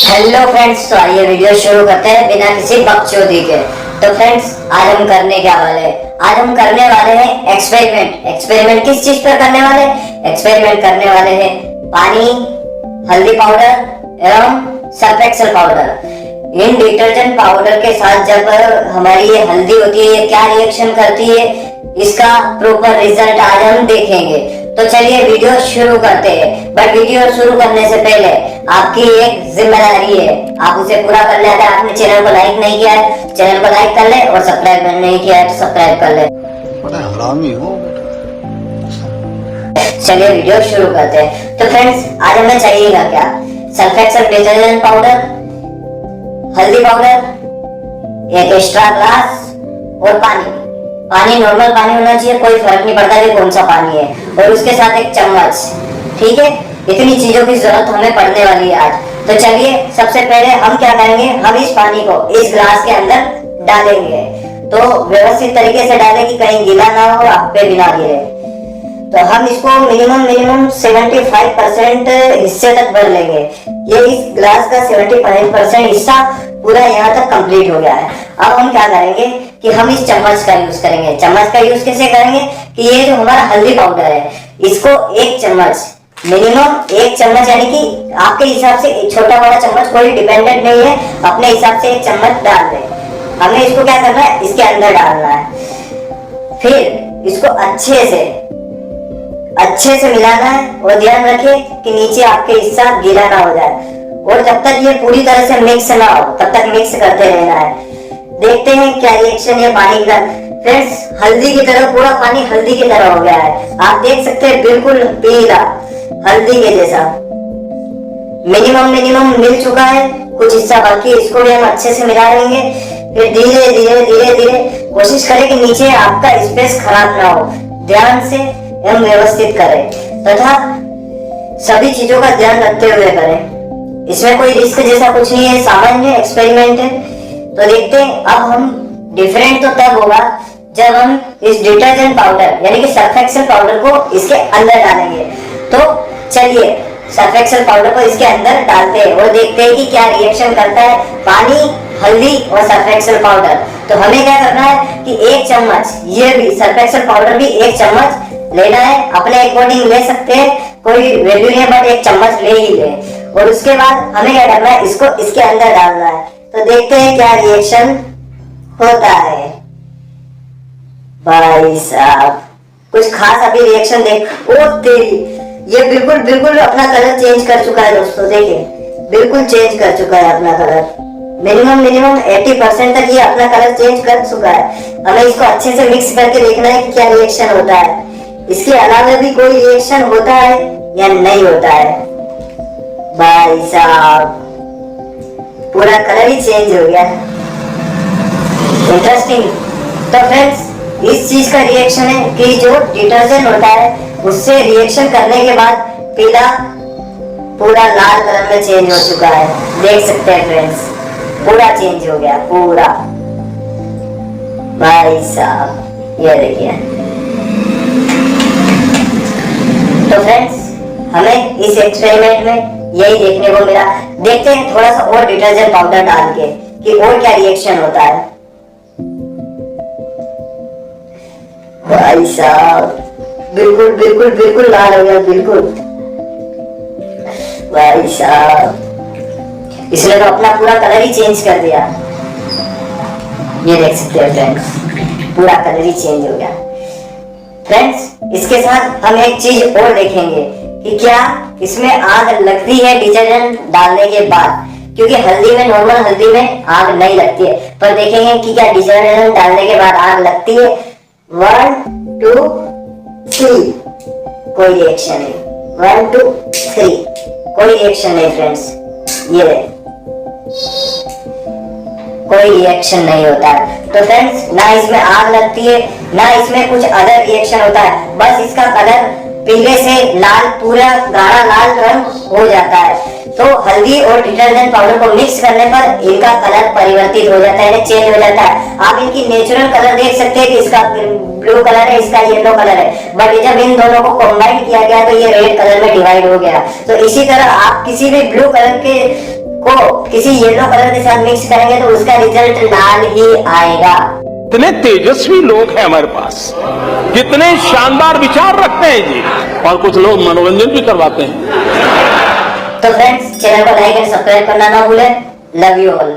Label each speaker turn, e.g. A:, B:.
A: Hello friends, तो आइए video शुरू करते हैं बिना किसी बकचोदी के। तो फ्रेंड्स, आज हम करने क्या वाले हैं? आज हम करने वाले हैं एक्सपेरिमेंट। एक्सपेरिमेंट किस चीज पर करने वाले हैं? एक्सपेरिमेंट करने वाले हैं पानी, हल्दी पाउडर एवं सर्फ एक्सेल पाउडर। इन डिटर्जेंट पाउडर के साथ जब हमारी ये हल्दी होती है, ये क्या रिएक्शन करती है, इसका प्रॉपर रिजल्ट आज हम देखेंगे। तो चलिए वीडियो शुरू करते हैं। बट वीडियो शुरू करने से पहले आपकी एक जिम्मेदारी है, आप उसे पूरा कर लेते हैं। आपने चैनल को लाइक नहीं किया है, चैनल को लाइक कर ले, और सब्सक्राइब नहीं किया है तो सब्सक्राइब कर ले।
B: बड़ा हरामी हो।
A: चलिए वीडियो शुरू करते हैं। तो फ्रेंड्स, आज हमें चाहिएगा क्या? सर्फ एक्सेल डिटर्जेंट पाउडर, हल्दी पाउडर, एक एक्स्ट्रा ग्लास और पानी। पानी नॉर्मल पानी होना चाहिए, कोई फर्क नहीं पड़ता कि कौन सा पानी है। और उसके साथ एक चम्मच। ठीक है, इतनी चीजों की जरूरत हमें पड़ने वाली है आज। तो चलिए सबसे पहले हम क्या करेंगे, हम इस पानी को इस ग्लास के अंदर डालेंगे। तो व्यवस्थित तरीके से डालें कि कहीं गीला ना हो, आप पे भी ना गिरे। तो हम इसको मिनिमम 75% हिस्से तक भर लेंगे। ये इस ग्लास का 75% हिस्सा पूरा यहाँ तक कंप्लीट हो गया है। अब हम क्या करेंगे कि हम इस चम्मच का यूज करेंगे। चम्मच का यूज कैसे करेंगे कि ये जो हमारा हल्दी पाउडर है, इसको एक चम्मच, मिनिमम एक चम्मच, यानी कि आपके हिसाब से छोटा बड़ा चम्मच कोई डिपेंडेंट नहीं है, अपने हिसाब से एक चम्मच डाल दें। हमें इसको क्या करना है, इसके अंदर डालना है। फिर इसको अच्छे से मिलाना है, और ध्यान रखिए कि नीचे आपके हिस्सा गीला ना हो जाए। और जब तक ये पूरी तरह से मिक्स ना हो तब तक मिक्स करते रहना है। देखते हैं क्या रिएक्शन है पानी का। फ्रेंड्स, हल्दी की तरह, पूरा पानी हल्दी की तरह हो गया है। आप देख सकते हैं, बिल्कुल पीला हल्दी के जैसा। मिनिमम मिल चुका है, कुछ हिस्सा बाकी है, इसको भी हम अच्छे से मिला लेंगे। फिर धीरे धीरे कोशिश करें कि नीचे आपका स्पेस खराब ना हो। ध्यान से हम व्यवस्थित करें तथा सभी चीजों का ध्यान रखते हुए करें। इसमें कोई रिस्क जैसा कुछ नहीं है, सामान्य एक्सपेरिमेंट है। तो देखते हैं अब हम डिफरेंट तो तब होगा जब हम इस डिटर्जेंट पाउडर यानी कि सर्फ एक्सेल पाउडर को इसके अंदर डालेंगे। तो चलिए सर्फ एक्सेल पाउडर को इसके अंदर डालते हैं और देखते हैं कि क्या रिएक्शन करता है पानी, हल्दी और सर्फ एक्सेल पाउडर। तो हमें क्या करना है कि एक चम्मच, ये भी सर्फ एक्सेल पाउडर भी एक चम्मच लेना है। अपने अकॉर्डिंग ले सकते हैं, कोई वैल्यू नहीं है, बट एक चम्मच ले ही ले। और उसके बाद हमें क्या करना है, इसको इसके अंदर डालना है। तो देखते हैं क्या रिएक्शन होता है। भाई साहब, कुछ खास अभी रिएक्शन देख। ओ तेरी, ये बिल्कुल अपना कलर चेंज कर चुका है दोस्तों। देखिए, बिल्कुल चेंज कर चुका है अपना कलर। मिनिमम 80% तक ये अपना कलर चेंज कर चुका है। हमें इसको अच्छे से मिक्स करके देखना है कि क्या रिएक्शन होता है। इसके अलावा भी कोई रिएक्शन होता है या नहीं होता है। भाई साहब, पूरा कलर ही चेंज हो गया। इंटरेस्टिंग। तो फ्रेंड्स, इस चीज का रिएक्शन है कि जो डिटर्जेंट होता है उससे रिएक्शन करने के बाद पीला पूरा लाल कलर में चेंज हो चुका है। देख सकते हैं फ्रेंड्स, पूरा चेंज हो गया पूरा। भाई साहब, ये देखिए। तो फ्रेंड्स, हमें इस एक्सपेरिमेंट में यही देखने को मिला। देखते हैं थोड़ा सा और डिटर्जेंट पाउडर डाल के कि और क्या रिएक्शन होता है। भाई साहब, बिल्कुल लाल हो गया, बिल्कुल। भाई साहब, इसने तो अपना पूरा कलर ही चेंज कर दिया। ये देख सकते हैं फ्रेंड्स, पूरा कलर ही चेंज हो गया। फ्रेंड्स, इसके साथ हम एक चीज और देखेंगे कि क्या इसमें आग लगती है डिटर्जेंट डालने के बाद, क्योंकि हल्दी में, नॉर्मल हल्दी में आग नहीं लगती है। पर देखेंगे कि क्या डिटर्जेंट डालने के बाद आग लगती है। 1 2 3, कोई रिएक्शन नहीं। 1 2 3, कोई रिएक्शन नहीं फ्रेंड्स। ये कोई रिएक्शन नहीं होता है। तो फ्रेंड्स, ना इसमें आग लगती है, ना इसमें कुछ अदर रिएक्शन होता है। बस इसका कलर पीले से लाल, पूरा गाढ़ा लाल रंग हो जाता है। तो हल्दी और डिटर्जेंट पाउडर को मिक्स करने पर इनका कलर परिवर्तित हो जाता है, चेंज हो जाता है। आप इनकी नेचुरल कलर देख सकते हैं कि इसका ब्लू कलर है, इसका येलो कलर है। बट जब इन दोनों को कंबाइन किया गया तो ये रेड कलर में डिवाइड हो गया। तो इसी तरह आप किसी भी ब्लू कलर के को किसी येलो कलर के साथ मिक्स करेंगे तो उसका रिजल्ट लाल ही आएगा।
B: कितने तेजस्वी लोग हैं हमारे पास, कितने शानदार विचार रखते हैं जी, और कुछ लोग मनोरंजन भी करवाते हैं।
A: तो फ्रेंड्स, चैनल को लाइक एंड सब्सक्राइब करना ना भूलें। Love you all.